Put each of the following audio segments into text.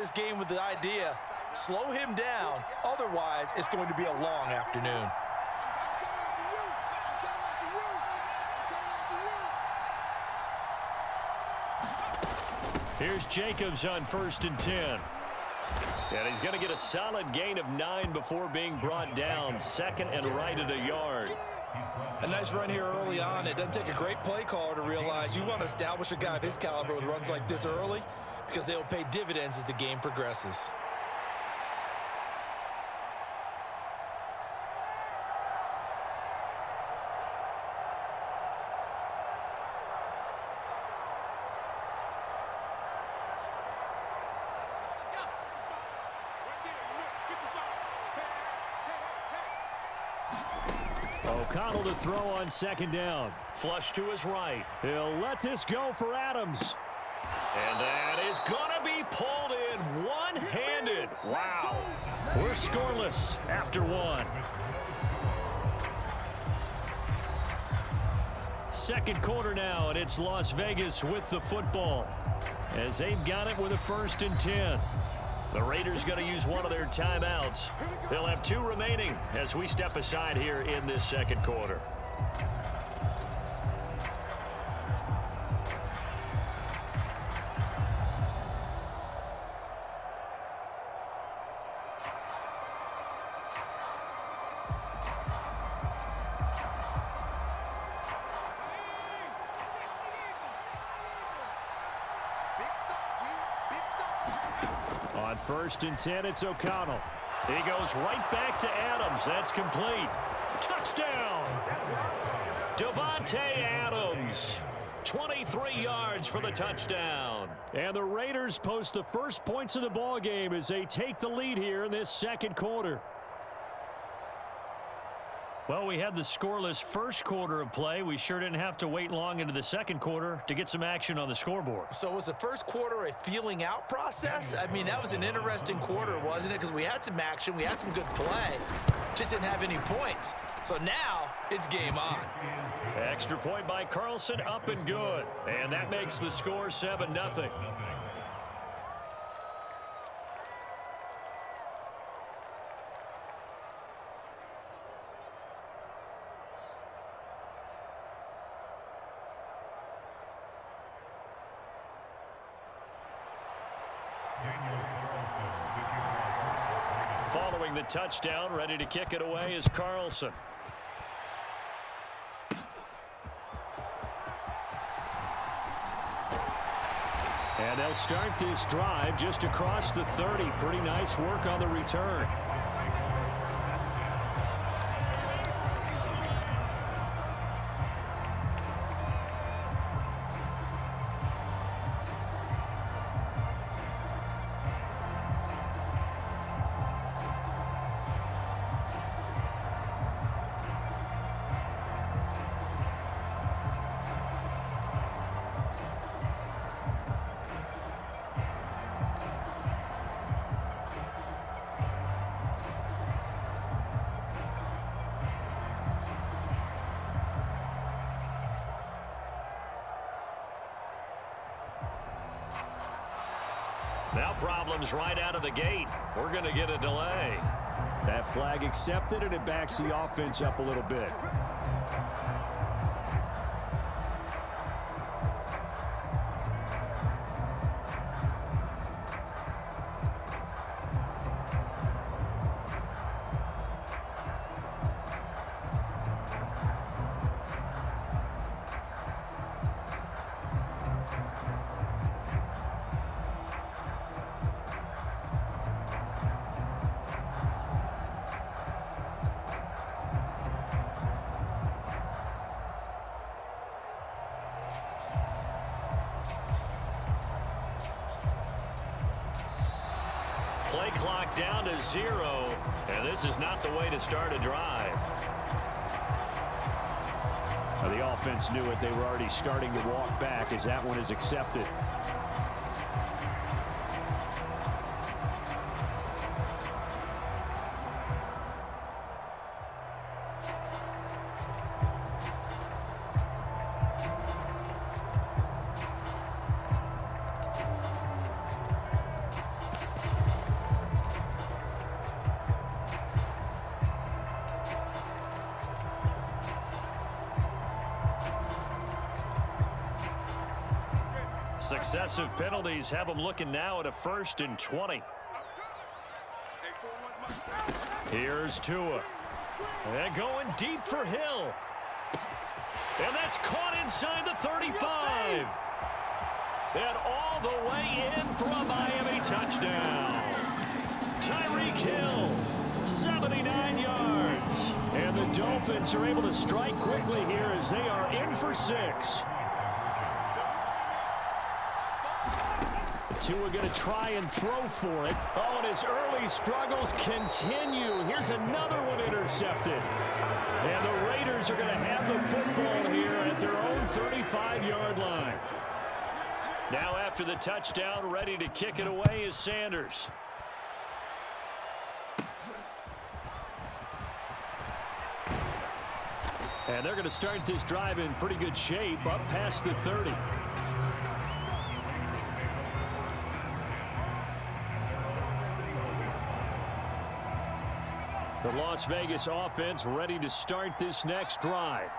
This game with the idea, slow him down, otherwise it's going to be a long afternoon. Here's Jacobs on 1st and 10. And he's going to get a solid gain of 9 before being brought down. 2nd and right at a yard. A nice run here early on. It doesn't take a great play caller to realize you want to establish a guy of his caliber with runs like this early, because they'll pay dividends as the game progresses. O'Connell to throw on 2nd down. Flush to his right. He'll let this go for Adams. And that is going to be pulled in one-handed. Wow. We're scoreless after 1. 2nd quarter now, and it's Las Vegas with the football, as they've got it with a 1st and 10. The Raiders going to use one of their timeouts. They'll have 2 remaining as we step aside here in this 2nd quarter. On 1st and 10, it's O'Connell. He goes right back to Adams. That's complete. Touchdown! Davante Adams. 23 yards for the touchdown. And the Raiders post the first points of the ball game as they take the lead here in this 2nd quarter. Well, we had the scoreless 1st quarter of play. We sure didn't have to wait long into the 2nd quarter to get some action on the scoreboard. So was the 1st quarter a feeling out process? I mean, that was an interesting quarter, wasn't it? Because we had some action, we had some good play, just didn't have any points. So now it's game on. Extra point by Carlson, up and good. And that makes the score 7-0. Following the touchdown, ready to kick it away is Carlson. And they'll start this drive just across the 30. Pretty nice work on the return. Now problems right out of the gate. We're going to get a delay. That flag accepted, and it backs the offense up a little bit. Play clock down to 0, and this is not the way to start a drive. The offense knew it. They were already starting to walk back as that one is accepted. Successive penalties have them looking now at a 1st and 20. Here's Tua. And going deep for Hill. And that's caught inside the 35. And all the way in for a Miami touchdown. Tyreek Hill, 79 yards. And the Dolphins are able to strike quickly here as they are in for 6. Tua going to try and throw for it. Oh, and his early struggles continue. Here's another one intercepted. And the Raiders are going to have the football here at their own 35-yard line. Now after the touchdown, ready to kick it away is Sanders. And they're going to start this drive in pretty good shape, up past the 30. The Las Vegas offense ready to start this next drive.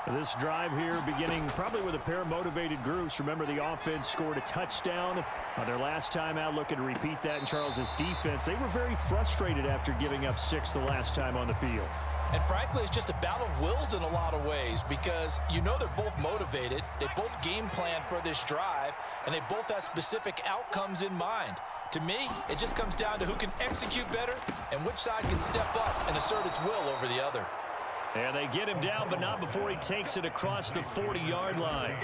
This drive here beginning probably with a pair of motivated groups. Remember, the offense scored a touchdown on their last time out, looking to repeat that in Charles's defense. They were very frustrated after giving up 6 the last time on the field. And frankly, it's just a battle of wills in a lot of ways because you know they're both motivated. They both game plan for this drive, and they both have specific outcomes in mind. To me, it just comes down to who can execute better and which side can step up and assert its will over the other. And they get him down, but not before he takes it across the 40-yard line.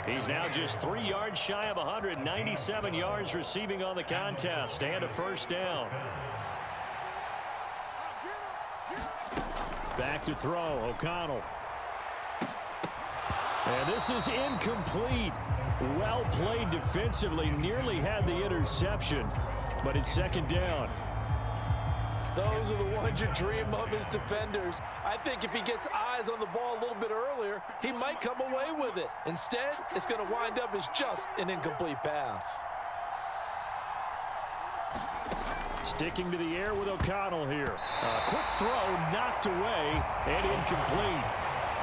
He's now just 3 yards shy of 197 yards receiving on the contest and a 1st down. Back to throw, O'Connell. And this is incomplete. Well played defensively, nearly had the interception, but it's 2nd down. Those are the ones you dream of as defenders. I think if he gets eyes on the ball a little bit earlier, he might come away with it. Instead, it's going to wind up as just an incomplete pass. Sticking to the air with O'Connell here. A quick throw knocked away and incomplete.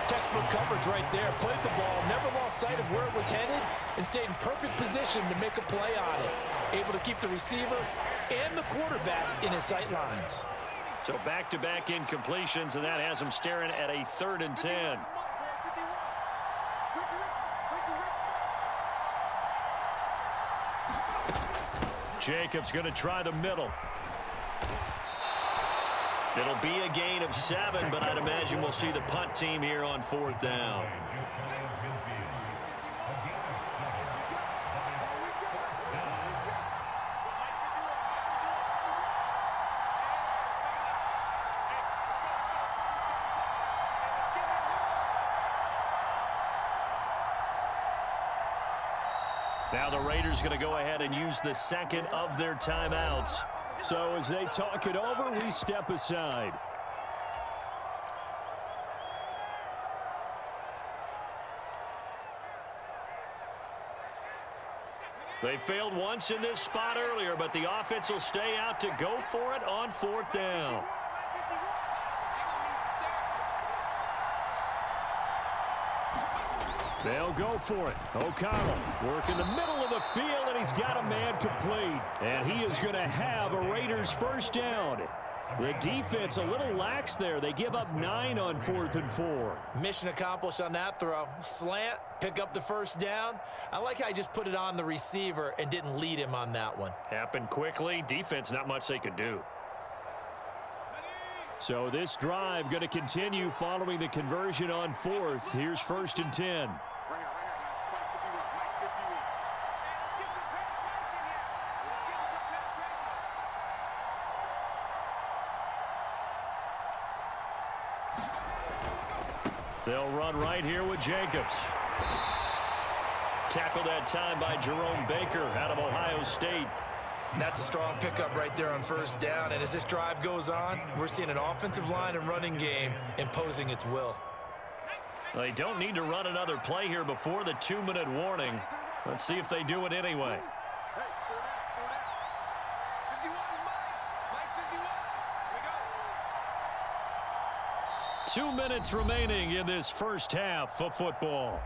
Textbook coverage right there. Played the ball, never lost sight of where it was headed, and stayed in perfect position to make a play on it. Able to keep the receiver and the quarterback in his sight lines. So back-to-back incompletions, and that has him staring at a 3rd and 10. Jacobs going to try the middle. It'll be a gain of 7, but I'd imagine we'll see the punt team here on 4th down. Now the Raiders going to go ahead and use the 2nd of their timeouts. So as they talk it over, we step aside. They failed once in this spot earlier, but the offense will stay out to go for it on 4th down. They'll go for it. O'Connell working the middle of the field, and he's got a man complete. And he is going to have a Raiders 1st down. The defense a little lax there. They give up 9 on 4th and 4. Mission accomplished on that throw. Slant, pick up the 1st down. I like how he just put it on the receiver and didn't lead him on that one. Happened quickly. Defense, not much they could do. So this drive going to continue following the conversion on 4th. Here's 1st and 10. They'll run right here with Jacobs. Tackled that time by Jerome Baker out of Ohio State. That's a strong pickup right there on 1st down. And as this drive goes on, we're seeing an offensive line and running game imposing its will. They don't need to run another play here before the 2-minute warning. Let's see if they do it anyway. 2 minutes remaining in this 1st half of football.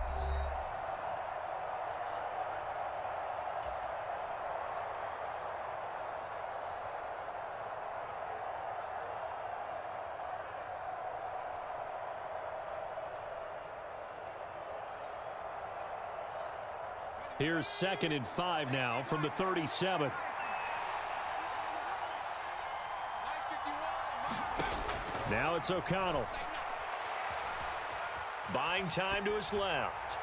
Here's 2nd and 5 now from the 37. Now it's O'Connell. Buying time to his left.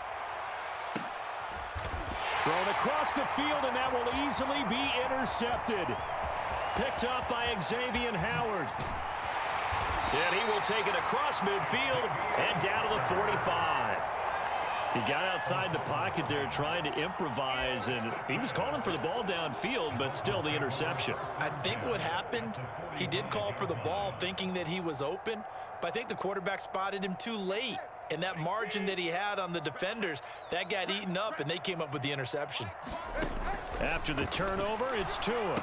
Thrown across the field, and that will easily be intercepted. Picked up by Xavier Howard. And he will take it across midfield and down to the 45. He got outside the pocket there trying to improvise, and he was calling for the ball downfield, but still the interception. I think what happened, he did call for the ball thinking that he was open, but I think the quarterback spotted him too late. And that margin that he had on the defenders, that got eaten up, and they came up with the interception. After the turnover, it's Tua.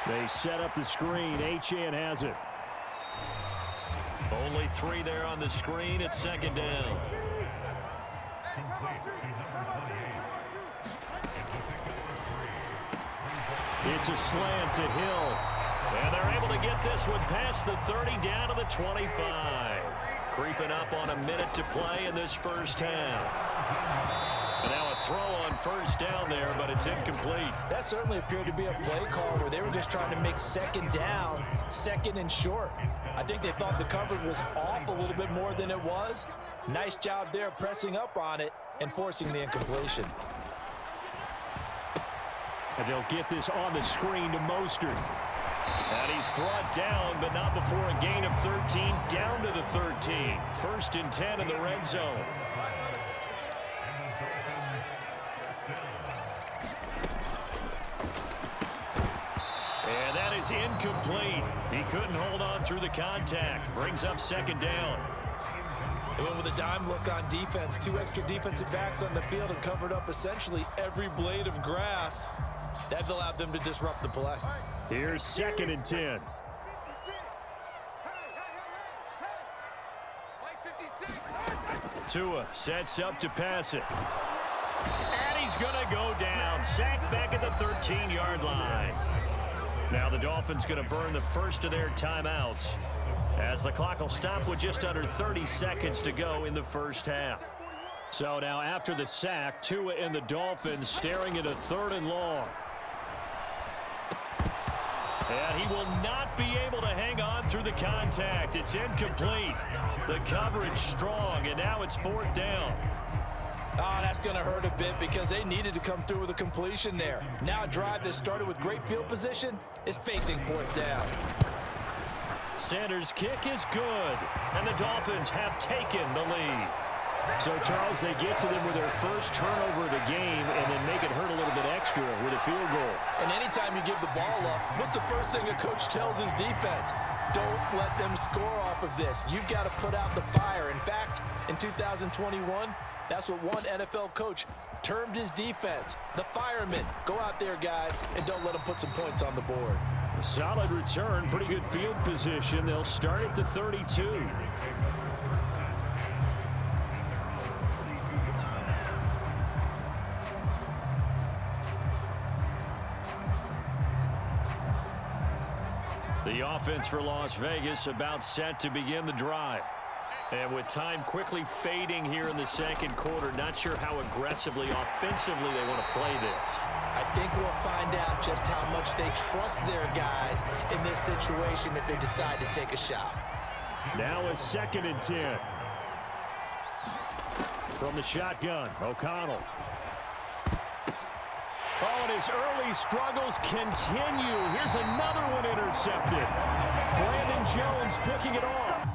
They set up the screen. Achane has it. Only 3 there on the screen. It's 2nd down. It's a slant to Hill. And they're able to get this one past the 30 down to the 25. Creeping up on a minute to play in this first half. And now a throw on 1st down there, but it's incomplete. That certainly appeared to be a play call where they were just trying to make 2nd down, 2nd and short. I think they thought the coverage was off a little bit more than it was. Nice job there pressing up on it and forcing the incompletion. And they'll get this on the screen to Mostert. And he's brought down, but not before a gain of 13, down to the 13. 1st and 10 in the red zone. And that is incomplete. He couldn't hold on through the contact. Brings up 2nd down. They went with a dime look on defense. 2 extra defensive backs on the field and covered up essentially every blade of grass. That allowed them to disrupt the play. Here's 2nd and 10. Tua sets up to pass it. And he's going to go down. Sacked back at the 13-yard line. Now the Dolphins going to burn the first of their timeouts, as the clock will stop with just under 30 seconds to go in the first half. So now after the sack, Tua and the Dolphins staring at a 3rd and long. And he will not be able to hang on through the contact. It's incomplete. The coverage strong, and now it's 4th down. Oh, that's going to hurt a bit because they needed to come through with a completion there. Now a drive that started with great field position is facing 4th down. Sanders' kick is good, and the Dolphins have taken the lead. So, Charles, they get to them with their first turnover of the game and then make it hurt a little bit extra with a field goal. And anytime you give the ball up, what's the first thing a coach tells his defense? Don't let them score off of this. You've got to put out the fire. In fact, in 2021, that's what one NFL coach termed his defense. The firemen. Go out there, guys, and don't let them put some points on the board. A solid return, pretty good field position. They'll start at the 32. The offense for Las Vegas about set to begin the drive. And with time quickly fading here in the 2nd quarter, not sure how aggressively, offensively they want to play this. I think we'll find out just how much they trust their guys in this situation if they decide to take a shot. Now a 2nd and 10. From the shotgun, O'Connell. Oh, and his early struggles continue. Here's another one intercepted. Brandon Jones picking it off.